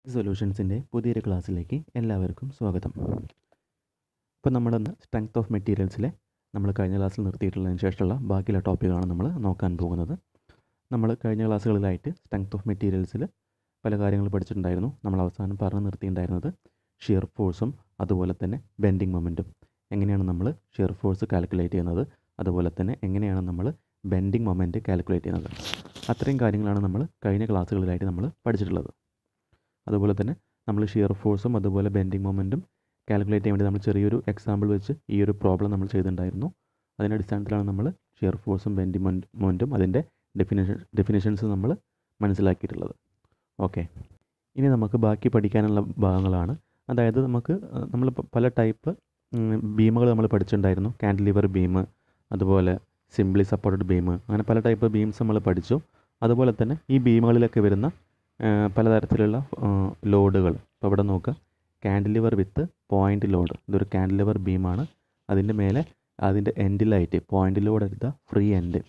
സൊല്യൂഷൻസിൻ്റെ പുതിയൊരു ക്ലാസ്സിലേക്ക് എല്ലാവർക്കും സ്വാഗതം. ഇപ്പോൾ നമ്മളിന്ന് സ്ട്രെങ്ത് ഓഫ് മെറ്റീരിയൽസിലെ നമ്മൾ കഴിഞ്ഞ ക്ലാസ്സിൽ നിർത്തിയിട്ടുള്ളതിന് ശേഷമുള്ള ബാക്കിയുള്ള ടോപ്പിക്കാണ് നമ്മൾ നോക്കാൻ പോകുന്നത്. നമ്മൾ കഴിഞ്ഞ ക്ലാസ്സുകളിലായിട്ട് സ്ട്രെങ്ത് ഓഫ് മെറ്റീരിയൽസിൽ പല കാര്യങ്ങൾ പഠിച്ചിട്ടുണ്ടായിരുന്നു. നമ്മൾ അവസാനം പറഞ്ഞു നിർത്തിയിട്ടുണ്ടായിരുന്നത് ഷിയർ ഫോഴ്സും അതുപോലെ തന്നെ ബെൻഡിങ് മൊമെൻറ്റും, എങ്ങനെയാണ് നമ്മൾ ഷിയർ ഫോഴ്സ് കാൽക്കുലേറ്റ് ചെയ്യുന്നത്, അതുപോലെ തന്നെ എങ്ങനെയാണ് നമ്മൾ ബെൻഡിങ് മൊമെൻറ്റ് കാൽക്കുലേറ്റ് ചെയ്യുന്നത്. അത്രയും കാര്യങ്ങളാണ് നമ്മൾ കഴിഞ്ഞ ക്ലാസ്സുകളിലായിട്ട് നമ്മൾ പഠിച്ചിട്ടുള്ളത്. അതുപോലെ തന്നെ നമ്മൾ ഷിയർ ഫോഴ്സും അതുപോലെ ബെൻഡിങ് മൊമെൻറ്റും കാൽക്കുലേറ്റ് ചെയ്യാൻ വേണ്ടി നമ്മൾ ചെറിയൊരു എക്സാമ്പിൾ വെച്ച് ഈ ഒരു പ്രോബ്ലം നമ്മൾ ചെയ്തിട്ടുണ്ടായിരുന്നു. അതിൻ്റെ അടിസ്ഥാനത്തിലാണ് നമ്മൾ ഷിയർ ഫോഴ്സും ബെൻഡിങ് മൊമെൻറ്റും അതിൻ്റെ ഡെഫിനിഷൻസ് നമ്മൾ മനസ്സിലാക്കിയിട്ടുള്ളത്. ഓക്കെ, ഇനി നമുക്ക് ബാക്കി പഠിക്കാനുള്ള ഭാഗങ്ങളാണ്. അതായത് നമ്മൾ പല ടൈപ്പ് ബീമുകൾ നമ്മൾ പഠിച്ചിട്ടുണ്ടായിരുന്നു. കാൻഡിലിവർ ബീം, അതുപോലെ സിംപ്ലി സപ്പോർട്ടഡ് ബീം, അങ്ങനെ പല ടൈപ്പ് ബീംസ് നമ്മൾ പഠിച്ചു. അതുപോലെ തന്നെ ഈ ബീമുകളിലൊക്കെ വരുന്ന പലതരത്തിലുള്ള ലോഡുകൾ. ഇപ്പോൾ ഇവിടെ നോക്കുക, കാൻഡിലിവർ വിത്ത് പോയിൻ്റ് ലോഡ്. ഇതൊരു കാൻഡിലിവർ ബീമാണ്. അതിൻ്റെ മേലെ അതിൻ്റെ എൻഡിലായിട്ട് പോയിൻ്റ് ലോഡ് എടുത്ത ഫ്രീ എൻഡ്.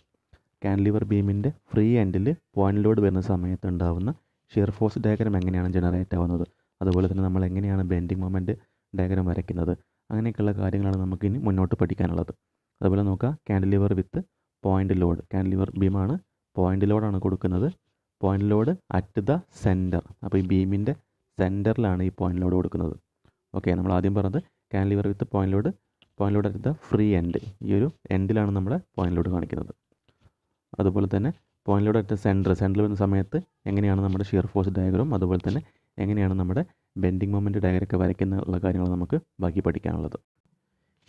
കാൻഡിലിവർ ബീമിൻ്റെ ഫ്രീ എൻഡിൽ പോയിൻ്റ് ലോഡ് വരുന്ന സമയത്ത് ഉണ്ടാകുന്ന ഷിയർ ഫോഴ്സ് ഡയഗ്രം എങ്ങനെയാണ് ജനറേറ്റ് ആവുന്നത്, അതുപോലെ തന്നെ നമ്മൾ എങ്ങനെയാണ് ബെൻഡിങ് മൊമെൻറ്റ് ഡയഗ്രം വരയ്ക്കുന്നത്, അങ്ങനെയൊക്കെയുള്ള കാര്യങ്ങളാണ് നമുക്കിനി മുന്നോട്ട് പഠിക്കാനുള്ളത്. അതുപോലെ നോക്കുക, കാൻഡിലിവർ വിത്ത് പോയിൻ്റ് ലോഡ്. കാൻഡിലിവർ ബീമാണ്, പോയിൻ്റ് ലോഡാണ് കൊടുക്കുന്നത്. Point load at the centre. അപ്പോൾ ഈ ബീമിൻ്റെ സെൻറ്ററിലാണ് ഈ പോയിൻ്റ് ലോഡ് കൊടുക്കുന്നത്. ഓക്കെ, നമ്മൾ ആദ്യം പറഞ്ഞത് cantilever with point load at the free end. ഈ ഒരു എൻഡിലാണ് നമ്മുടെ പോയിൻ്റ് ലോഡ് കാണിക്കുന്നത്. അതുപോലെ തന്നെ പോയിൻ്റ് ലോഡ് അറ്റ് സെൻറ്ററിൽ വരുന്ന സമയത്ത് എങ്ങനെയാണ് നമ്മുടെ ഷിയർ ഫോഴ്സ് ഡയഗ്രം, അതുപോലെ തന്നെ എങ്ങനെയാണ് നമ്മുടെ ബെൻഡിങ് മൊമെൻറ്റ് ഡയഗ്രമൊക്കെ വരയ്ക്കുന്ന കാര്യങ്ങൾ നമുക്ക് ബാക്കി പഠിക്കാനുള്ളത്.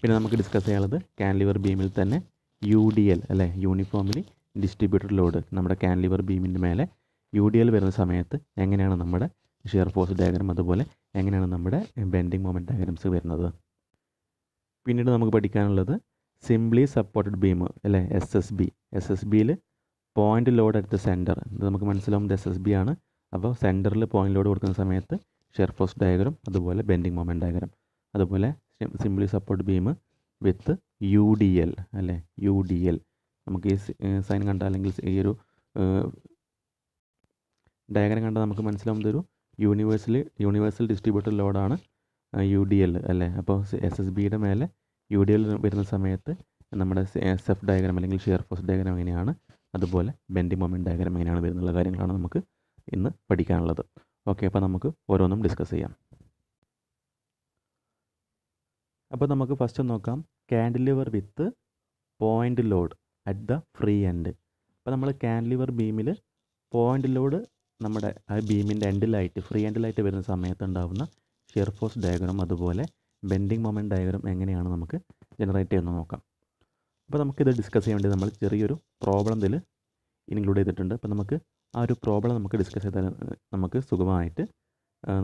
പിന്നെ നമുക്ക് ഡിസ്കസ് ചെയ്യാനുള്ളത് കാൻഡിലിവർ ബീമിൽ തന്നെ UDL അല്ലേ, യൂണിഫോംലി ഡിസ്ട്രിബ്യൂട്ടഡ് ലോഡ്. നമ്മുടെ കാൻഡിലിവർ ബീമിൻ്റെ മേലെ UDL വരുന്ന സമയത്ത് എങ്ങനെയാണ് നമ്മുടെ ഷിയർ ഫോഴ്സ് ഡയഗ്രം, അതുപോലെ എങ്ങനെയാണ് നമ്മുടെ ബെൻഡിങ് മൊമെൻറ്റ് ഡയഗ്രംസ് വരുന്നത്. പിന്നീട് നമുക്ക് പഠിക്കാനുള്ളത് സിംപ്ലി സപ്പോർട്ടഡ് ബീം അല്ലേ, SSBയിൽ point load at the centre. ഇത് നമുക്ക് മനസ്സിലാവും, ഇത് SSB ആണ്. അപ്പോൾ സെൻറ്ററിൽ പോയിൻ്റ് ലോഡ് കൊടുക്കുന്ന സമയത്ത് ഷിയർ ഫോഴ്സ് ഡയഗ്രം, അതുപോലെ ബെൻഡിങ് മൊമെൻറ്റ് ഡയഗ്രം. അതുപോലെ സിംപ്ലി സപ്പോർട്ട് ബീം വിത്ത് UDL അല്ലേ, UDL. നമുക്ക് ഈ സൈൻ കണ്ടാൽ, അല്ലെങ്കിൽ ഈ ഒരു ഡയഗ്രം കണ്ടാൽ നമുക്ക് മനസ്സിലാവും ഇതൊരു യൂണിവേഴ്സൽ ഡിസ്ട്രിബ്യൂട്ടഡ് ലോഡാണ് UDL അല്ലേ. അപ്പോൾ SSBയുടെ മേലെ UDL വരുന്ന സമയത്ത് നമ്മുടെ SF ഡയഗ്രം അല്ലെങ്കിൽ ഷിയർ ഫോഴ്സ് ഡയഗ്രം എങ്ങനെയാണ്, അതുപോലെ ബെൻഡിങ് മൊമെൻറ്റ് ഡയഗ്രം എങ്ങനെയാണ് വരുന്നുള്ള കാര്യങ്ങളാണ് നമുക്ക് ഇന്ന് പഠിക്കാനുള്ളത്. ഓക്കെ, അപ്പോൾ നമുക്ക് ഓരോന്നും ഡിസ്കസ് ചെയ്യാം. അപ്പോൾ നമുക്ക് ഫസ്റ്റ് നോക്കാം, cantilever with point load at the free end. അപ്പോൾ നമ്മൾ കാൻഡിലിവർ ബീമിൽ പോയിൻ്റ് ലോഡ് നമ്മുടെ ആ ബീമിൻ്റെ എൻഡിലായിട്ട്, ഫ്രീ എൻഡിലായിട്ട് വരുന്ന സമയത്ത് ഉണ്ടാകുന്ന ഷിയർ ഫോഴ്സ് ഡയഗ്രം, അതുപോലെ ബെൻഡിങ് മൊമെൻറ്റ് ഡയഗ്രം എങ്ങനെയാണ് നമുക്ക് ജനറേറ്റ് ചെയ്യുന്നത് നോക്കാം. അപ്പോൾ നമുക്കിത് ഡിസ്കസ് ചെയ്യാൻ വേണ്ടി നമ്മൾ ചെറിയൊരു പ്രോബ്ലം ഇതിൽ ഇൻക്ലൂഡ് ചെയ്തിട്ടുണ്ട്. അപ്പോൾ നമുക്ക് ആ ഒരു പ്രോബ്ലം നമുക്ക് ഡിസ്കസ് ചെയ്താൽ നമുക്ക് സുഖമായിട്ട്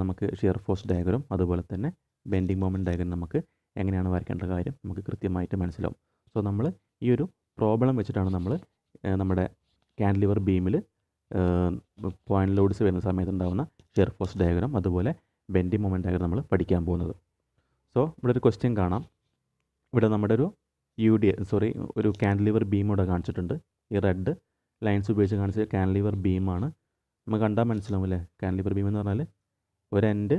നമുക്ക് ഷിയർ ഫോഴ്സ് ഡയഗ്രം, അതുപോലെ തന്നെ ബെൻഡിങ് മൊമെൻറ്റ് ഡയഗ്രം നമുക്ക് എങ്ങനെയാണ് വരയ്ക്കേണ്ട കാര്യം നമുക്ക് കൃത്യമായിട്ട് മനസ്സിലാവും. സോ നമ്മൾ ഈ ഒരു പ്രോബ്ലം വെച്ചിട്ടാണ് നമ്മൾ നമ്മുടെ കാൻഡിലിവർ ബീമിൽ പോയിൻ്റ് ലോഡ്സ് വരുന്ന സമയത്ത് ഉണ്ടാകുന്ന ഷിയർ ഫോഴ്സ് ഡയഗ്രം, അതുപോലെ ബെൻഡിങ് മൊമെൻറ്റ് ഡയഗ്രം നമ്മൾ പഠിക്കാൻ പോകുന്നത്. സോ ഇവിടെ ഒരു ക്വസ്റ്റ്യൻ കാണാം. ഇവിടെ നമ്മുടെ ഒരു കാൻഡിലിവർ ബീം ഇവിടെ കാണിച്ചിട്ടുണ്ട്. ഈ റെഡ് ലൈൻസ് ഉപയോഗിച്ച് കാണിച്ച കാൻഡിലിവർ ബീമാണ്. നമുക്ക് കണ്ടാൽ മനസ്സിലാവും അല്ലേ, കാൻഡിലിവർ ബീം എന്ന് പറഞ്ഞാൽ ഒരു എൻഡ്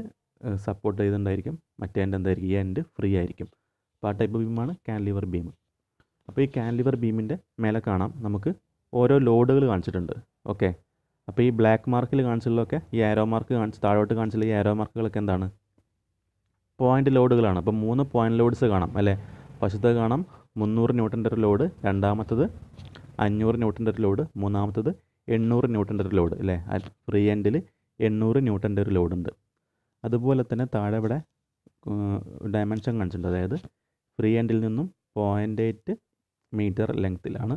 സപ്പോർട്ട് ചെയ്തിട്ടുണ്ടായിരിക്കും, മറ്റേ എൻഡ് എന്തായിരിക്കും, ഈ എൻഡ് ഫ്രീ ആയിരിക്കും. അപ്പോൾ ആ ടൈപ്പ് ബീമാണ് കാൻഡിലിവർ ബീം. അപ്പോൾ ഈ കാൻഡിലിവർ ബീമിൻ്റെ മേലെ കാണാം നമുക്ക് ഓരോ ലോഡുകൾ കാണിച്ചിട്ടുണ്ട്. ഓക്കെ, അപ്പോൾ ഈ ബ്ലാക്ക് മാർക്കിൽ കാണിച്ചുള്ളതൊക്കെ, ഈ ആരോ മാർക്ക് താഴോട്ട് കാണിച്ചുള്ള ഈ ആരോ മാർക്കുകളൊക്കെ എന്താണ്, പോയിൻ്റ് ലോഡുകളാണ്. അപ്പോൾ 3 പോയിൻ്റ് ലോഡ്സ് കാണാം അല്ലേ. ഫസ്റ്റത്തെ കാണാം 300 ന്യൂട്ടൻ്റെ ഒരു ലോഡ്, രണ്ടാമത്തത് 500 ന്യൂട്ടൻ്റെ ഒരു ലോഡ്, മൂന്നാമത്തത് 800 ന്യൂട്ടൻ്റെ ഒരു ലോഡ് അല്ലേ. ഫ്രീ എൻഡിൽ 800 ന്യൂട്ടൻ്റെ ഒരു ലോഡുണ്ട്. അതുപോലെ തന്നെ താഴെ ഇവിടെ ഡയമെൻഷൻ കാണിച്ചിട്ടുണ്ട്. അതായത് ഫ്രീ എൻഡിൽ നിന്നും 0.8 മീറ്റർ ലെങ്ത്തിലാണ്,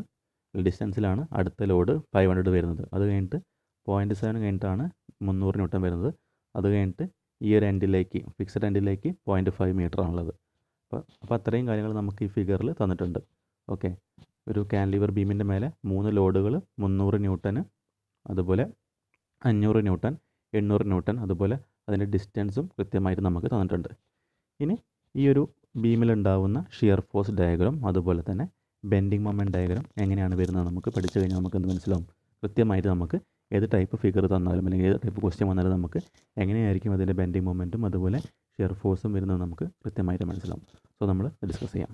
ഡിസ്റ്റൻസിലാണ് അടുത്ത ലോഡ് 500 വരുന്നത്. അത് കഴിഞ്ഞിട്ട് 0.7 കഴിഞ്ഞിട്ടാണ് 300 ന്യൂട്ടൺ വരുന്നത്. അത് കഴിഞ്ഞിട്ട് ഈ ഒരു എൻഡിലേക്ക്, ഫിക്സഡ് എൻഡിലേക്ക് 0.5 മീറ്റർ ആണുള്ളത്. അപ്പോൾ അത്രയും കാര്യങ്ങൾ നമുക്ക് ഈ ഫിഗറിൽ തന്നിട്ടുണ്ട്. ഓക്കെ, ഒരു കാൻഡിലിവർ ബീമിൻ്റെ മേലെ 3 ലോഡുകൾ, 300 ന്യൂട്ടന്, അതുപോലെ 500 ന്യൂട്ടൺ, 800 ന്യൂട്ടൺ, അതുപോലെ അതിൻ്റെ ഡിസ്റ്റൻസും കൃത്യമായിട്ട് നമുക്ക് തന്നിട്ടുണ്ട്. ഇനി ഈ ഒരു ബീമിലുണ്ടാവുന്ന ഷിയർ ഫോഴ്സ് ഡയഗ്രം, അതുപോലെ തന്നെ ബെൻഡിങ് മൊമെൻറ്റ് ഡയഗ്രം എങ്ങനെയാണ് വരുന്നത് നമുക്ക് പഠിച്ചു കഴിഞ്ഞാൽ നമുക്ക് എന്ത് മനസ്സിലാവും, കൃത്യമായിട്ട് നമുക്ക് ഏത് ടൈപ്പ് ഫിഗർ തന്നാലും അല്ലെങ്കിൽ ഏത് ടൈപ്പ് ക്വസ്റ്റ്യൻ വന്നാലും നമുക്ക് എങ്ങനെയായിരിക്കും അതിൻ്റെ ബെൻഡിങ് മൊമെൻറ്റും അതുപോലെ ഷിയർ ഫോഴ്സും വരുന്നത് നമുക്ക് കൃത്യമായിട്ട് മനസ്സിലാവും. സോ നമ്മൾ ഡിസ്കസ് ചെയ്യാം.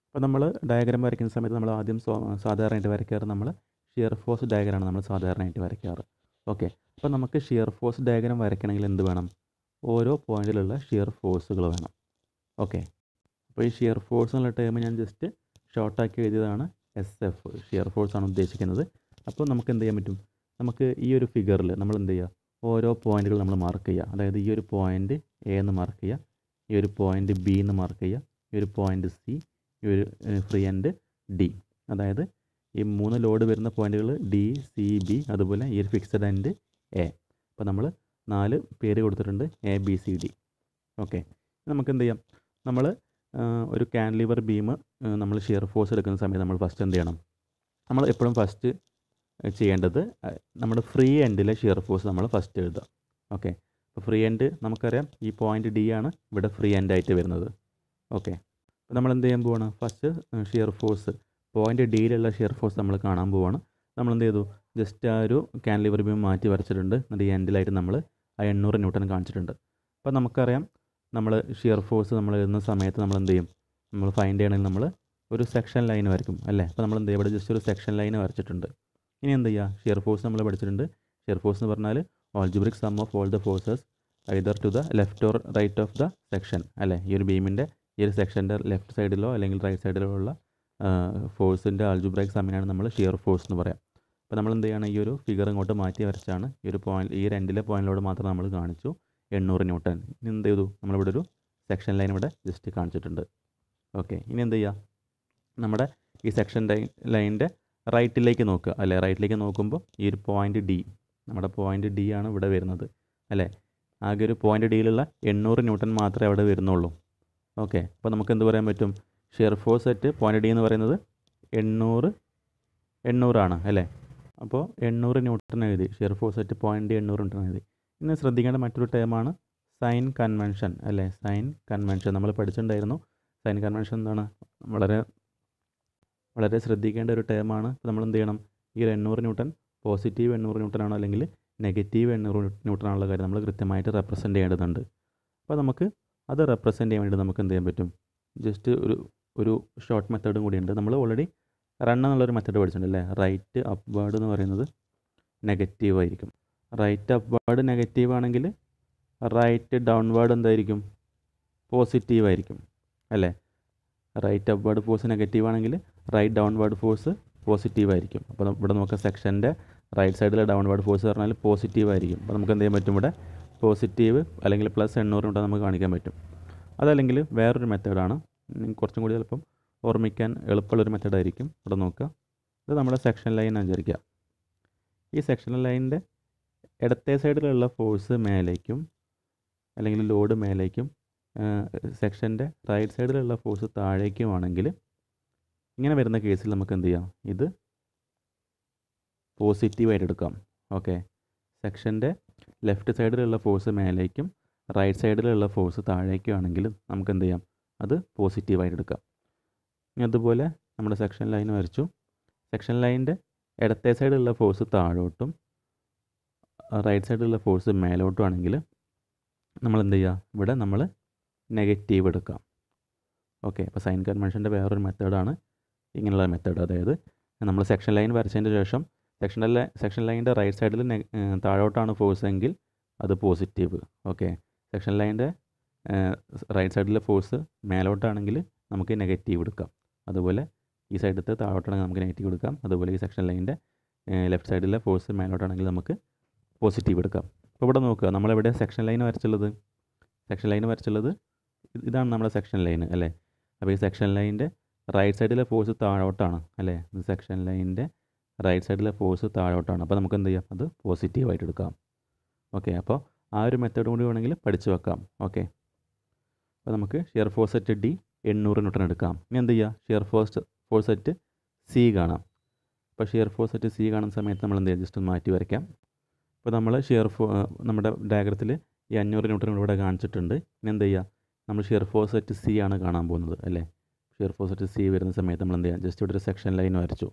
അപ്പോൾ നമ്മൾ ഡയഗ്രാം വരയ്ക്കുന്ന സമയത്ത് നമ്മൾ ആദ്യം സാധാരണയായിട്ട് വരയ്ക്കാറ് നമ്മൾ ഷിയർ ഫോഴ്സ് ഡയഗ്രാമാണ് നമ്മൾ സാധാരണയായിട്ട് വരയ്ക്കാറ്. ഓക്കെ, അപ്പോൾ നമുക്ക് ഷിയർ ഫോഴ്സ് ഡയഗ്രാം വരയ്ക്കണമെങ്കിൽ എന്ത് വേണം? ഓരോ പോയിന്റിലുള്ള ഷിയർ ഫോഴ്സുകൾ വേണം. ഓക്കെ, അപ്പോൾ ഈ ഷിയർ ഫോഴ്സ് എന്നുള്ള ടേം ഞാൻ ജസ്റ്റ് ഷോർട്ടാക്കി എഴുതിയതാണ്. SF ഷിയർ ഫോഴ്സ് ആണ് ഉദ്ദേശിക്കുന്നത്. അപ്പോൾ നമുക്ക് എന്ത് ചെയ്യാൻ പറ്റും? നമുക്ക് ഈ ഒരു ഫിഗറിൽ നമ്മൾ എന്ത് ചെയ്യുക? ഓരോ പോയിന്റുകൾ നമ്മൾ മാർക്ക് ചെയ്യുക. അതായത് ഈ ഒരു പോയിന്റ് A എന്ന് മാർക്ക് ചെയ്യുക, ഈ ഒരു പോയിന്റ് B എന്ന് മാർക്ക് ചെയ്യുക, ഈ ഒരു പോയിന്റ് C, ഈ ഒരു ഫ്രീ എൻഡ് D. അതായത് ഈ 3 ലോഡ് വരുന്ന പോയിന്റുകൾ D, C, B, അതുപോലെ ഈ ഒരു ഫിക്സഡ് എൻഡ് A. അപ്പോൾ നമ്മൾ 4 പേര് കൊടുത്തിട്ടുണ്ട്, A, B, C, D. Okay, നമുക്ക് എന്ത് ചെയ്യാം? നമ്മൾ ഒരു കാൻലിവർ ബീം നമ്മൾ ഷിയർ ഫോഴ്സ് എടുക്കുന്ന സമയത്ത് നമ്മൾ ഫസ്റ്റ് എന്ത് ചെയ്യണം? നമ്മൾ എപ്പോഴും ഫസ്റ്റ് ചെയ്യേണ്ടത് നമ്മുടെ ഫ്രീ എൻഡിലെ ഷിയർ ഫോഴ്സ് നമ്മൾ ഫസ്റ്റ് എഴുതുക. ഓക്കെ, അപ്പോൾ ഫ്രീ എൻഡ് നമുക്കറിയാം ഈ പോയിന്റ് D ആണ് ഇവിടെ ഫ്രീ എൻഡ് ആയിട്ട് വരുന്നത്. ഓക്കെ, അപ്പോൾ നമ്മൾ എന്ത് ചെയ്യാൻ പോവാണ്? ഫസ്റ്റ് ഷിയർ ഫോഴ്സ് പോയിന്റ് Dയിലുള്ള ഷിയർ ഫോഴ്സ് നമ്മൾ കാണാൻ പോവാണ്. നമ്മൾ എന്ത് ചെയ്തു? ജസ്റ്റ് ആ ഒരു കാൻലിവർ ബീം മാറ്റി വരച്ചിട്ടുണ്ട്. എന്നിട്ട് ഈ എൻഡിലായിട്ട് നമ്മൾ ആ 800 ന്യൂട്ടൺ കാണിച്ചിട്ടുണ്ട്. അപ്പോൾ നമുക്കറിയാം നമ്മൾ ഷിയർ ഫോഴ്സ് നമ്മൾ എഴുതുന്ന സമയത്ത് നമ്മൾ എന്ത് ചെയ്യും? നമ്മൾ ഫൈൻഡ് ചെയ്യണമെങ്കിൽ നമ്മൾ ഒരു സെക്ഷൻ ലൈൻ വരയ്ക്കും അല്ലേ? അപ്പോൾ നമ്മൾ എന്ത് ചെയ്യും? ഇവിടെ ജസ്റ്റ് ഒരു സെക്ഷൻ ലൈൻ വരച്ചിട്ടുണ്ട്. ഇനി എന്ത് ചെയ്യുക? ഷിയർ ഫോഴ്സ് നമ്മൾ പഠിച്ചിട്ടുണ്ട്. ഷിയർ ഫോഴ്സ് എന്ന് പറഞ്ഞാൽ algebraic sum of all the forces either to the left or right of the section അല്ലേ? ഈ ഒരു ബീമിൻ്റെ ഈ ഒരു സെക്ഷൻ്റെ ലെഫ്റ്റ് സൈഡിലോ അല്ലെങ്കിൽ റൈറ്റ് സൈഡിലോ ഉള്ള ഫോഴ്സിൻ്റെ ആൾജിബ്രിക് സമ്മിനാണ് നമ്മൾ ഷിയർ ഫോഴ്സ് എന്ന് പറയാം. അപ്പോൾ നമ്മൾ എന്ത് ചെയ്യണം? ഈ ഒരു ഫിഗർ ഇങ്ങോട്ട് മാറ്റി വരച്ചാണ് ഈ ഒരു പോയിന്റ്, ഈ രണ്ടിലെ പോയിന്റിലോട് മാത്രം നമ്മൾ കാണിച്ചു 800 ന്യൂട്ടൺ. ഇനി എന്ത് ചെയ്തു? നമ്മളിവിടെ ഒരു സെക്ഷൻ ലൈൻ ഇവിടെ ജസ്റ്റ് കാണിച്ചിട്ടുണ്ട്. ഓക്കെ, ഇനി എന്ത് ചെയ്യുക? നമ്മുടെ ഈ സെക്ഷൻ ലൈനിൻ്റെ റൈറ്റിലേക്ക് നോക്കുക അല്ലേ? റൈറ്റിലേക്ക് നോക്കുമ്പോൾ ഈ ഒരു പോയിന്റ് D, നമ്മുടെ പോയിന്റ് D ആണ് ഇവിടെ വരുന്നത് അല്ലേ? ആകെ ഒരു പോയിന്റ് Dയിലുള്ള 800 ന്യൂട്ടൺ മാത്രമേ അവിടെ വരുന്നുള്ളൂ. ഓക്കെ, അപ്പോൾ നമുക്ക് എന്ത് പറയാൻ പറ്റും? Shear force at point D എന്ന് പറയുന്നത് 800 ആണ് അല്ലേ? അപ്പോൾ 800 ന്യൂട്ടൺ എഴുതി. Shear force at point D 800 newton എഴുതി. ഇന്ന് ശ്രദ്ധിക്കേണ്ട മറ്റൊരു ടേമാണ് സൈൻ കൺവെൻഷൻ അല്ലേ? സൈൻ കൺവെൻഷൻ നമ്മൾ പഠിച്ചിട്ടുണ്ടായിരുന്നു. സൈൻ കൺവെൻഷൻ എന്താണ്? വളരെ ശ്രദ്ധിക്കേണ്ട ഒരു ടേമാണ്. നമ്മൾ എന്ത് ചെയ്യണം? ഈ 800 ന്യൂട്ടൺ പോസിറ്റീവ് 800 ന്യൂട്ടൺ ആണോ അല്ലെങ്കിൽ നെഗറ്റീവ് 800 ന്യൂട്ടൺ ആണുള്ള കാര്യം നമ്മൾ കൃത്യമായിട്ട് റെപ്രസെൻ്റ് ചെയ്യേണ്ടതുണ്ട്. അപ്പോൾ നമുക്ക് അത് റെപ്രസെൻ്റ് ചെയ്യാൻ വേണ്ടി നമുക്ക് എന്ത് ചെയ്യാൻ പറ്റും? ജസ്റ്റ് ഒരു ഷോർട്ട് മെത്തേഡും കൂടിയുണ്ട്. നമ്മൾ ഓൾറെഡി റൺ എന്നുള്ളൊരു മെത്തേഡ് പഠിച്ചിട്ടുണ്ട് അല്ലേ? റൈറ്റ് അപ്വേർഡ് എന്ന് പറയുന്നത് നെഗറ്റീവ് ആയിരിക്കും. റൈറ്റ് അപ്വേർഡ് നെഗറ്റീവ് ആണെങ്കിൽ റൈറ്റ് ഡൗൺവേർഡ് എന്തായിരിക്കും? പോസിറ്റീവ് ആയിരിക്കും അല്ലേ? റൈറ്റ് അപ്വേർഡ് ഫോഴ്സ് നെഗറ്റീവ് ആണെങ്കിൽ റൈറ്റ് ഡൗൺവേർഡ് ഫോഴ്സ് പോസിറ്റീവ് ആയിരിക്കും. അപ്പോൾ ഇവിടെ നോക്കുക, സെക്ഷൻ്റെ റൈറ്റ് സൈഡിലെ ഡൗൺവേർഡ് ഫോഴ്സ് പറഞ്ഞാൽ പോസിറ്റീവ് ആയിരിക്കും. അപ്പോൾ നമുക്ക് എന്ത് ചെയ്യാൻ പറ്റും? ഇവിടെ പോസിറ്റീവ് അല്ലെങ്കിൽ പ്ലസ് 800 ന്യൂട്ടൺ നമുക്ക് കാണിക്കാൻ പറ്റും. അതല്ലെങ്കിൽ വേറൊരു മെത്തേഡാണ്, കുറച്ചും കൂടി ചിലപ്പം ഓർമ്മിക്കാൻ എളുപ്പമുള്ളൊരു മെത്തേഡായിരിക്കും. ഇവിടെ നോക്കുക, ഇത് നമ്മുടെ സെക്ഷൻ ലൈൻ വിചാരിക്കുക. ഈ സെക്ഷൻ ലൈനിൻ്റെ ഇടത്തെ സൈഡിലുള്ള ഫോഴ്സ് മേലേക്കും അല്ലെങ്കിൽ ലോഡ് മേലേക്കും, സെക്ഷൻ്റെ റൈറ്റ് സൈഡിലുള്ള ഫോഴ്സ് താഴേക്കുമാണെങ്കിൽ ഇങ്ങനെ വരുന്ന കേസിൽ നമുക്ക് എന്ത് ചെയ്യാം? ഇത് പോസിറ്റീവായിട്ട് എടുക്കാം. ഓക്കെ, സെക്ഷൻ്റെ ലെഫ്റ്റ് സൈഡിലുള്ള ഫോഴ്സ് മേലേക്കും റൈറ്റ് സൈഡിലുള്ള ഫോഴ്സ് താഴേക്കും ആണെങ്കിൽ നമുക്ക് എന്ത് ചെയ്യാം? അത് പോസിറ്റീവായിട്ട് എടുക്കാം. ഇനി അതുപോലെ നമ്മുടെ സെക്ഷൻ ലൈൻ വരച്ചു. സെക്ഷൻ ലൈനിൻ്റെ ഇടത്തെ സൈഡിലുള്ള ഫോഴ്സ് താഴോട്ടും റൈറ്റ് സൈഡിലുള്ള ഫോഴ്സ് മേലോട്ടും ആണെങ്കിൽ നമ്മൾ എന്ത് ചെയ്യുക? ഇവിടെ നമ്മൾ നെഗറ്റീവ് എടുക്കാം. ഓക്കെ, അപ്പോൾ സൈൻ കൺവെൻഷൻ്റെ വേറൊരു മെത്തേഡാണ് ഇങ്ങനെയുള്ള മെത്തേഡ്. അതായത് നമ്മൾ സെക്ഷൻ ലൈൻ വരച്ചതിന് ശേഷം സെക്ഷൻ ലൈനിൻ്റെ റൈറ്റ് സൈഡിൽ താഴോട്ടാണ് ഫോഴ്സ് എങ്കിൽ അത് പോസിറ്റീവ്. ഓക്കെ, സെക്ഷൻ ലൈനിൻ്റെ റൈറ്റ് സൈഡിലെ ഫോഴ്സ് മേലോട്ടാണെങ്കിൽ നമുക്ക് നെഗറ്റീവ് എടുക്കാം. അതുപോലെ ഈ സൈഡിലത്തെ താഴോട്ടാണെങ്കിൽ നമുക്ക് നെഗറ്റീവ് എടുക്കാം. അതുപോലെ ഈ സെക്ഷൻ ലൈനിൻ്റെ ലെഫ്റ്റ് സൈഡിലെ ഫോഴ്സ് മേലോട്ടാണെങ്കിൽ നമുക്ക് പോസിറ്റീവ് എടുക്കാം. അപ്പോൾ ഇവിടെ നോക്കുക, നമ്മളെവിടെ സെക്ഷൻ ലൈൻ വരച്ചുള്ളത്? സെക്ഷൻ ലൈൻ വരച്ചുള്ളത് ഇതാണ് നമ്മുടെ സെക്ഷൻ ലൈൻ അല്ലേ? അപ്പോൾ ഈ സെക്ഷൻ ലൈനിൻ്റെ റൈറ്റ് സൈഡിലെ ഫോഴ്സ് താഴോട്ടാണ് അല്ലേ? സെക്ഷൻ ലൈനിൻ്റെ റൈറ്റ് സൈഡിലെ ഫോഴ്സ് താഴോട്ടാണ്. അപ്പോൾ നമുക്ക് എന്ത് ചെയ്യാം? അത് പോസിറ്റീവായിട്ട് എടുക്കാം. ഓക്കെ, അപ്പോൾ ആ ഒരു മെത്തേഡ് കൂടി വേണമെങ്കിൽ പഠിച്ചു വെക്കാം. ഓക്കെ, അപ്പോൾ നമുക്ക് shear force at D 800 newton എടുക്കാം. ഇനി എന്ത് ചെയ്യുക? ഷിയർ ഫോഴ്സ് അറ്റ് C കാണാം. അപ്പോൾ ഷിയർ ഫോഴ്സ് അറ്റ് C കാണുന്ന സമയത്ത് നമ്മൾ എന്ത് ചെയ്യുക? ജസ്റ്റ് ഒന്ന് മാറ്റി വരയ്ക്കാം. ഇപ്പോൾ നമ്മൾ നമ്മുടെ ഡയഗ്രത്തിൽ ഈ 500 ന്യൂട്ടൺ ഇവിടെ കാണിച്ചിട്ടുണ്ട്. ഇനി എന്ത് ചെയ്യുക? നമ്മൾ ഷിയർ ഫോഴ്സ് അറ്റ് C ആണ് കാണാൻ പോകുന്നത് അല്ലേ? ഷിയർ ഫോഴ്സ് അറ്റ് C വരുന്ന സമയത്ത് നമ്മൾ എന്ത് ചെയ്യുക? ജസ്റ്റ് ഇവിടെ ഒരു സെക്ഷൻ ലൈൻ വരച്ചു.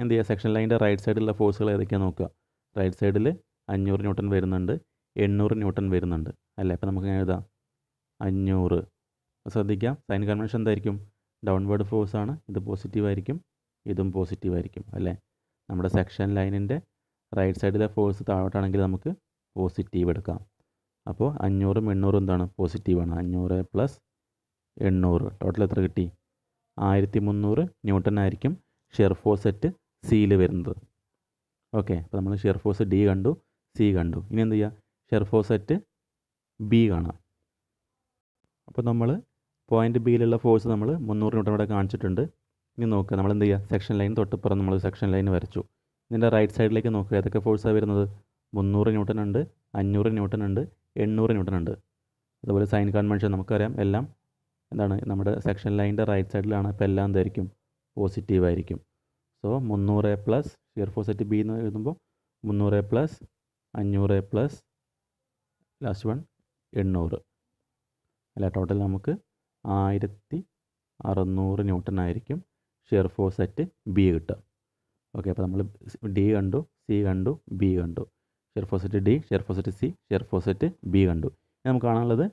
എന്ത് ചെയ്യുക? സെക്ഷൻ ലൈനിൻ്റെ റൈറ്റ് സൈഡിലുള്ള ഫോഴ്സുകൾ ഏതൊക്കെയാണ് നോക്കുക. റൈറ്റ് സൈഡിൽ 500 ന്യൂട്ടൺ വരുന്നുണ്ട്, 800 ന്യൂട്ടൺ വരുന്നുണ്ട് അല്ലേ. അപ്പോൾ നമുക്ക് എങ്ങനെ എഴുതാം? 500. ശ്രദ്ധിക്കാം, സൈൻ കൺവെൻഷൻ എന്തായിരിക്കും? ഡൗൺവേർഡ് ഫോഴ്സ് ആണ്, ഇത് പോസിറ്റീവ് ആയിരിക്കും, ഇതും പോസിറ്റീവ് ആയിരിക്കും അല്ലേ. നമ്മുടെ സെക്ഷൻ ലൈനിൻ്റെ റൈറ്റ് സൈഡിലെ ഫോഴ്സ് താഴോട്ടാണെങ്കിൽ നമുക്ക് പോസിറ്റീവ് എടുക്കാം. അപ്പോൾ 500ഉം 800ഉം എന്താണ്? പോസിറ്റീവാണ്. 500 പ്ലസ് 800 ടോട്ടൽ എത്ര കിട്ടി? 1300 ന്യൂട്ടൺ ആയിരിക്കും ഷിയർ ഫോഴ്സ് അറ്റ് സിയിൽ വരുന്നത്. ഓക്കെ, അപ്പോൾ നമ്മൾ ഷിയർ ഫോഴ്സ് ഡി കണ്ടു, സി കണ്ടു. ഇനി എന്ത് ചെയ്യുക? ഷിയർ ഫോഴ്സ് അറ്റ് ബി കാണാം. അപ്പോൾ നമ്മൾ പോയിൻ്റ് ബിയിലുള്ള ഫോഴ്സ് നമ്മൾ 300 ന്യൂട്ടൺ ഇവിടെ കാണിച്ചിട്ടുണ്ട്. ഇനി നോക്കുക, നമ്മൾ എന്ത് ചെയ്യുക? സെക്ഷൻ ലൈൻ തൊട്ടിപ്പുറം നമ്മൾ സെക്ഷൻ ലൈൻ വരച്ചു. ഇതിൻ്റെ റൈറ്റ് സൈഡിലേക്ക് നോക്കുക, ഏതൊക്കെ ഫോഴ്സാണ് വരുന്നത്? 300 ന്യൂട്ടൺ ഉണ്ട്, 500 ന്യൂട്ടൺ ഉണ്ട്, 800 ന്യൂട്ടൺ ഉണ്ട്. അതുപോലെ സൈൻ കൺവെൻഷൻ നമുക്കറിയാം, എല്ലാം എന്താണ്? നമ്മുടെ സെക്ഷൻ ലൈനിൻ്റെ റൈറ്റ് സൈഡിലാണ്. അപ്പോൾ എല്ലാം എന്തായിരിക്കും? പോസിറ്റീവ് ആയിരിക്കും. So 300 plus shear force at B എന്ന് എഴുതുമ്പോൾ 300 പ്ലസ് 500 പ്ലസ് ലാസ്റ്റ് വൺ 800 അല്ല, ടോട്ടൽ നമുക്ക് 1600 ന്യൂട്ടൺ ആയിരിക്കും ഷിയർ ഫോഴ്സ് അറ്റ് ബി കിട്ടുക. ഓക്കെ, അപ്പോൾ നമ്മൾ ഡി കണ്ടു, സി കണ്ടു, ബി കണ്ടു. Shear force at D, shear force at C, shear force at B കണ്ടു. നമുക്ക് കാണാനുള്ളത്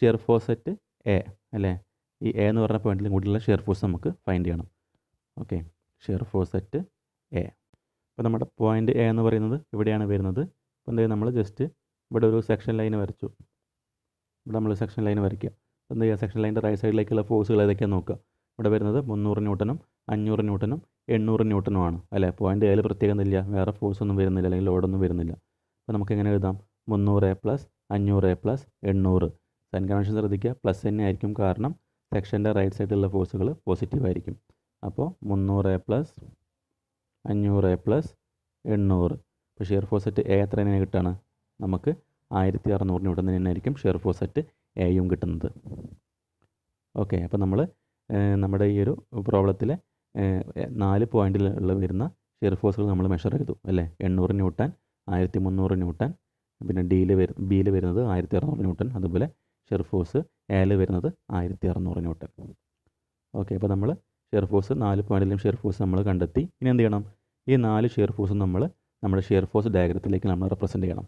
ഷിയർ ഫോഴ്സ് അറ്റ് എ അല്ലേ. ഈ എ എന്ന് പറഞ്ഞ പോയിന്റിലും കൂടിയുള്ള ഷിയർ ഫോഴ്സ് നമുക്ക് ഫൈൻഡ് ചെയ്യണം. Okay, shear force at A. അപ്പോൾ നമ്മുടെ പോയിന്റ് എ എന്ന് പറയുന്നത് ഇവിടെയാണ് വരുന്നത്. അപ്പോൾ എന്ത് ചെയ്യും? നമ്മൾ ജസ്റ്റ് ഇവിടെ ഒരു സെക്ഷൻ ലൈൻ വരച്ചു. ഇവിടെ നമ്മൾ സെക്ഷൻ ലൈൻ വരയ്ക്കുക. അപ്പോൾ എന്ത് ചെയ്യുക? സെക്ഷൻ ലൈനിൻ്റെ റൈറ്റ് സൈഡിലേക്കുള്ള ഫോഴ്സുകൾ ഏതൊക്കെയാണ് നോക്കുക. ഇവിടെ വരുന്നത് 300 ന്യൂട്ടനും 500 ന്യൂട്ടനും 800 ന്യൂട്ടനുമാണ് അല്ലേ. പോയിന്റ് എയിൽ പ്രത്യേകം ഇല്ല, വേറെ ഫോഴ്സ് ഒന്നും വരുന്നില്ല, അല്ലെങ്കിൽ ലോഡൊന്നും വരുന്നില്ല. അപ്പോൾ നമുക്ക് എങ്ങനെ എഴുതാം? 300 പ്ലസ് 500 പ്ലസ് 800. സൈൻ കൺവെൻഷൻ ശ്രദ്ധിക്കുക, പ്ലസ് തന്നെ ആയിരിക്കും, കാരണം സെക്ഷൻ്റെ റൈറ്റ് സൈഡിലുള്ള ഫോഴ്സുകൾ പോസിറ്റീവ് ആയിരിക്കും. അപ്പോൾ 300 പ്ലസ് 500 പ്ലസ് 800. ഇപ്പോൾ ഷിയർ ഫോഴ്സ് അറ്റ് എ എത്ര തന്നെ കിട്ടുകയാണ്? നമുക്ക് 1600 ന്യൂട്ടൺ തന്നെയായിരിക്കും ഷിയർ ഫോഴ്സ് അറ്റ് എയും കിട്ടുന്നത്. ഓക്കെ, അപ്പോൾ നമ്മൾ നമ്മുടെ ഈ ഒരു പ്രോബ്ലത്തിലെ 4 പോയിന്റിൽ വരുന്ന ഷിയർ ഫോഴ്സുകൾ നമ്മൾ മെഷർ ചെയ്തു അല്ലേ. 800 ന്യൂട്ടൺ, 1300 ന്യൂട്ടൺ, പിന്നെ ബിയിൽ വരുന്നത് 1600 ന്യൂട്ടൺ, അതുപോലെ ഷിയർ ഫോഴ്സ് എയിൽ വരുന്നത് 1600 ന്യൂട്ടൺ. ഓക്കെ, അപ്പോൾ നമ്മൾ ഷിയർ ഫോഴ്സ് 4 പോയിന്റിലും ഷിയർ ഫോഴ്സ് നമ്മൾ കണ്ടെത്തി. ഇനി എന്ത് ചെയ്യണം? ഈ 4 ഷിയർ ഫോഴ്സും നമ്മൾ നമ്മുടെ ഷിയർ ഫോഴ്സ് ഡയഗ്രത്തിലേക്ക് നമ്മൾ റെപ്രസെൻറ്റ് ചെയ്യണം.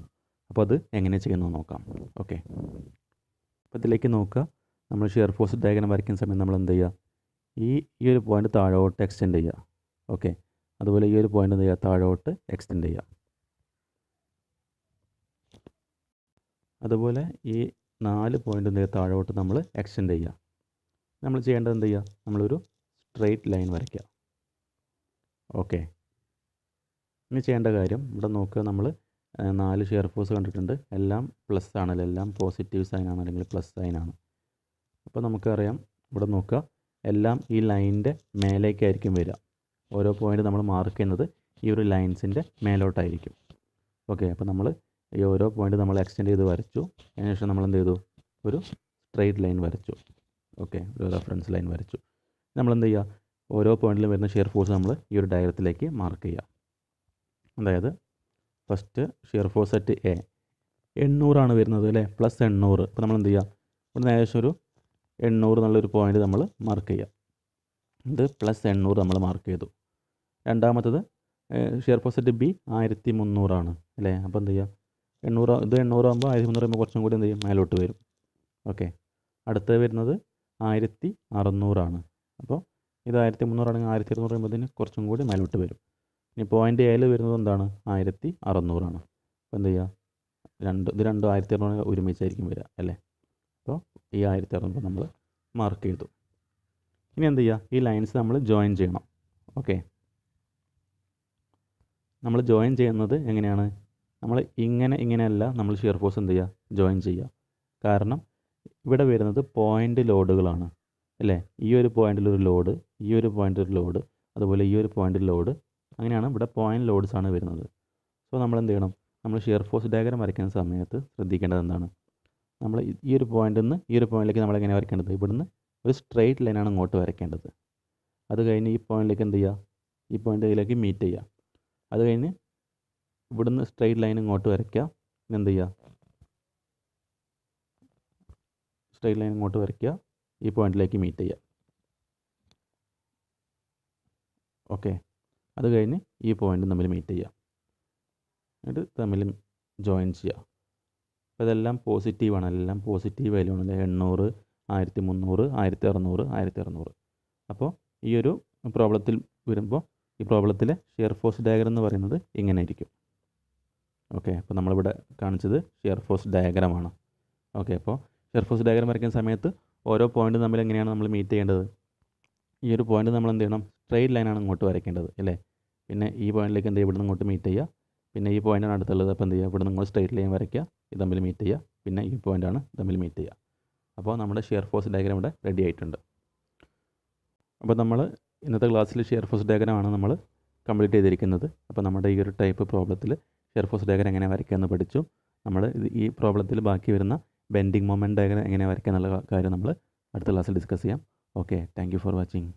അപ്പോൾ അത് എങ്ങനെ ചെയ്യുന്നത് നോക്കാം. ഓക്കെ, അപ്പോൾ ഇതിലേക്ക് നോക്കുക. നമ്മൾ ഷിയർ ഫോഴ്സ് ഡയഗ്രം വരയ്ക്കുന്ന സമയം നമ്മൾ എന്ത് ചെയ്യുക? ഈ ഒരു പോയിന്റ് താഴോട്ട് എക്സ്റ്റെൻഡ് ചെയ്യുക. ഓക്കെ, അതുപോലെ ഈ ഒരു പോയിന്റ് എന്ത് ചെയ്യുക? താഴോട്ട് എക്സ്റ്റെൻഡ് ചെയ്യുക. അതുപോലെ ഈ 4 പോയിന്റ് എന്ത് ചെയ്യുക? താഴോട്ട് നമ്മൾ എക്സ്റ്റെൻഡ് ചെയ്യുക. നമ്മൾ ചെയ്യേണ്ടത് എന്ത് ചെയ്യുക? നമ്മളൊരു സ്ട്രെയിറ്റ് ലൈൻ വരയ്ക്കുക. ഓക്കെ, ഇനി ചെയ്യേണ്ട കാര്യം ഇവിടെ നോക്കുക. നമ്മൾ 4 ഷിയർ ഫോഴ്സ് കണ്ടിട്ടുണ്ട്, എല്ലാം പ്ലസ് ആണല്ലോ, എല്ലാം പോസിറ്റീവ് സൈൻ ആണ്, അല്ലെങ്കിൽ പ്ലസ് സൈൻ ആണ്. അപ്പോൾ നമുക്കറിയാം, ഇവിടെ നോക്കുക, എല്ലാം ഈ ലൈനിൻ്റെ മേലേക്കായിരിക്കും വരിക. ഓരോ പോയിന്റ് നമ്മൾ മാർക്ക് ചെയ്യുന്നത് ഈ ഒരു ലൈൻസിൻ്റെ മേലോട്ടായിരിക്കും. ഓക്കെ, അപ്പോൾ നമ്മൾ ഈ ഓരോ പോയിന്റ് നമ്മൾ എക്സ്റ്റെൻഡ് ചെയ്ത് വരച്ചു. അതിനുശേഷം നമ്മൾ എന്ത് ചെയ്തു? ഒരു സ്ട്രെയിറ്റ് ലൈൻ വരച്ചു. ഓക്കെ, ഒരു റെഫറൻസ് ലൈൻ വരച്ചു. നമ്മൾ എന്ത് ചെയ്യുക? ഓരോ പോയിന്റിലും വരുന്ന ഷിയർ ഫോഴ്സ് നമ്മൾ ഈ ഒരു ഡയഗ്രത്തിലേക്ക് മാർക്ക് ചെയ്യുക. അതായത് first shear force at A 800 ആണ് വരുന്നത് അല്ലേ, പ്ലസ് 800. അപ്പോൾ നമ്മൾ എന്ത് ചെയ്യുക? ഇവിടെ ഏകദേശം ഒരു 800 എന്നുള്ളൊരു പോയിന്റ് നമ്മൾ മാർക്ക് ചെയ്യുക. ഇത് പ്ലസ് 800 നമ്മൾ മാർക്ക് ചെയ്തു. രണ്ടാമത്തത് ഷിയർ ഫോഴ്സ് അറ്റ് ബി 1300 ആണ് അല്ലേ. അപ്പോൾ എന്ത് ചെയ്യുക? 800 ആകുമ്പോൾ 1300 ആകുമ്പോൾ കുറച്ചും കൂടി എന്ത് ചെയ്യും? മേലോട്ട് വരും. ഓക്കെ, അടുത്തത് വരുന്നത് 1600 ആണ്. അപ്പോൾ ഇത് 1300 ആണെങ്കിൽ 1600 ആകുമ്പോഴത്തേന് കുറച്ചും കൂടി മേലോട്ട് വരും. ഇനി പോയിന്റ് എയിൽ വരുന്നത് എന്താണ്? 1600 ആണ്. അപ്പോൾ എന്ത് ചെയ്യുക? ഇത് രണ്ടും 1600 ഒരുമിച്ചായിരിക്കും വരിക അല്ലേ. അപ്പോൾ ഈ 1600 നമ്മൾ മാർക്ക് ചെയ്തു. ഇനി എന്ത് ചെയ്യുക? ഈ ലൈൻസ് നമ്മൾ ജോയിൻ ചെയ്യണം. ഓക്കെ, നമ്മൾ ജോയിൻ ചെയ്യുന്നത് എങ്ങനെയാണ്? നമ്മൾ ഇങ്ങനെയല്ല നമ്മൾ ഷിയർ ഫോഴ്സ് എന്ത് ചെയ്യുക? ജോയിൻ ചെയ്യുക. കാരണം ഇവിടെ വരുന്നത് പോയിൻ്റ് ലോഡുകളാണ് അല്ലേ. ഈ ഒരു പോയിൻ്റിലൊരു ലോഡ്, ഈ ഒരു പോയിൻ്റിൽ ഒരു ലോഡ്, അതുപോലെ ഈ ഒരു പോയിൻ്റിൽ ലോഡ്, അങ്ങനെയാണ് ഇവിടെ പോയിൻ്റ് ലോഡ്സ് ആണ് വരുന്നത്. സോ നമ്മൾ എന്ത് ചെയ്യണം? നമ്മൾ ഷിയർ ഫോഴ്സ് ഡയഗ്രം വരയ്ക്കുന്ന സമയത്ത് ശ്രദ്ധിക്കേണ്ടത് എന്താണ്? നമ്മൾ ഈ ഒരു പോയിന്റിൽ നിന്ന് ഈ ഒരു പോയിന്റിലേക്ക് നമ്മൾ എങ്ങനെ വരയ്ക്കേണ്ടത്? ഇവിടുന്ന് ഒരു സ്ട്രെയിറ്റ് ലൈനാണ് അങ്ങോട്ട് വരയ്ക്കേണ്ടത്. അത് കഴിഞ്ഞ് ഈ പോയിന്റിലേക്ക് എന്ത് ചെയ്യുക? ഈ പോയിന്റിലേക്ക് മീറ്റ് ചെയ്യുക. അത് കഴിഞ്ഞ് ഇവിടുന്ന് സ്ട്രെയിറ്റ് ലൈൻ ഇങ്ങോട്ട് വരയ്ക്കുക. എന്ത് ചെയ്യുക? സ്ട്രെയിറ്റ് ലൈൻ ഇങ്ങോട്ട് വരയ്ക്കുക, ഈ പോയിന്റിലേക്ക് മീറ്റ് ചെയ്യുക. ഓക്കെ, അത് കഴിഞ്ഞ് ഈ പോയിന്റ് തമ്മിൽ മീറ്റ് ചെയ്യുക. എന്നിട്ട് തമ്മിൽ ജോയിൻ ചെയ്യുക. അപ്പോൾ ഇതെല്ലാം പോസിറ്റീവാണ്, എല്ലാം പോസിറ്റീവ് വാല്യൂ ആണ്. 800, 1300, 1600, 1600. അപ്പോൾ ഈ ഒരു പ്രോബ്ലത്തിൽ വരുമ്പോൾ ഈ പ്രോബ്ലത്തിലെ ഷിയർ ഫോഴ്സ് ഡയഗ്രം എന്ന് പറയുന്നത് ഇങ്ങനെ ആയിരിക്കും. ഓക്കെ, അപ്പോൾ നമ്മളിവിടെ കാണിച്ചത് ഷിയർ ഫോഴ്സ് ഡയഗ്രമാണ്. ഓക്കെ, അപ്പോൾ ഷിയർ ഫോഴ്സ് ഡയഗ്രം വരയ്ക്കുന്ന സമയത്ത് ഓരോ പോയിൻറ്റും തമ്മിൽ എങ്ങനെയാണ് നമ്മൾ മീറ്റ് ചെയ്യേണ്ടത്? ഈ ഒരു പോയിൻറ്റ് നമ്മൾ എന്ത് ചെയ്യണം? സ്ട്രെയിറ്റ് ലൈനാണ് ഇങ്ങോട്ട് വരയ്ക്കേണ്ടത് അല്ലേ? പിന്നെ ഈ പോയിൻറ്റിലേക്ക് എന്ത് ചെയ്യുക? ഇവിടുന്ന് ഇങ്ങോട്ട് മീറ്റ് ചെയ്യുക. പിന്നെ ഈ പോയിൻ്റാണ് അടുത്തുള്ളത്. അപ്പോൾ എന്ത് ചെയ്യുക? ഇവിടെ നിങ്ങൾ സ്ട്രെയിറ്റ് ലൈൻ വരയ്ക്കുക, ഇത് തമ്മിൽ മീറ്റ് ചെയ്യുക. പിന്നെ ഈ പോയിൻ്റാണ് തമ്മിൽ മീറ്റ് ചെയ്യുക. അപ്പോൾ നമ്മുടെ ഷിയർ ഫോഴ്സ് ഡയഗ്രം ഇവിടെ റെഡി ആയിട്ടുണ്ട്. അപ്പോൾ നമ്മൾ ഇന്നത്തെ ക്ലാസ്സിൽ ഷിയർ ഫോഴ്സ് ഡയഗ്രമാണ് നമ്മൾ കംപ്ലീറ്റ് ചെയ്തിരിക്കുന്നത്. അപ്പോൾ നമ്മുടെ ഈ ഒരു ടൈപ്പ് പ്രോബ്ലത്തിൽ ഷിയർ ഫോഴ്സ് ഡയഗ്രം എങ്ങനെ വരയ്ക്കുക എന്ന് പഠിച്ചു. നമ്മൾ ഈ പ്രോബ്ലത്തിൽ ബാക്കി വരുന്ന ബെൻഡിങ് മൊമെൻറ്റ് ഡയഗ്രം എങ്ങനെ വരയ്ക്കുക എന്നുള്ള കാര്യം നമ്മൾ അടുത്ത ക്ലാസ്സിൽ ഡിസ്കസ് ചെയ്യാം. Okay, thank you for watching.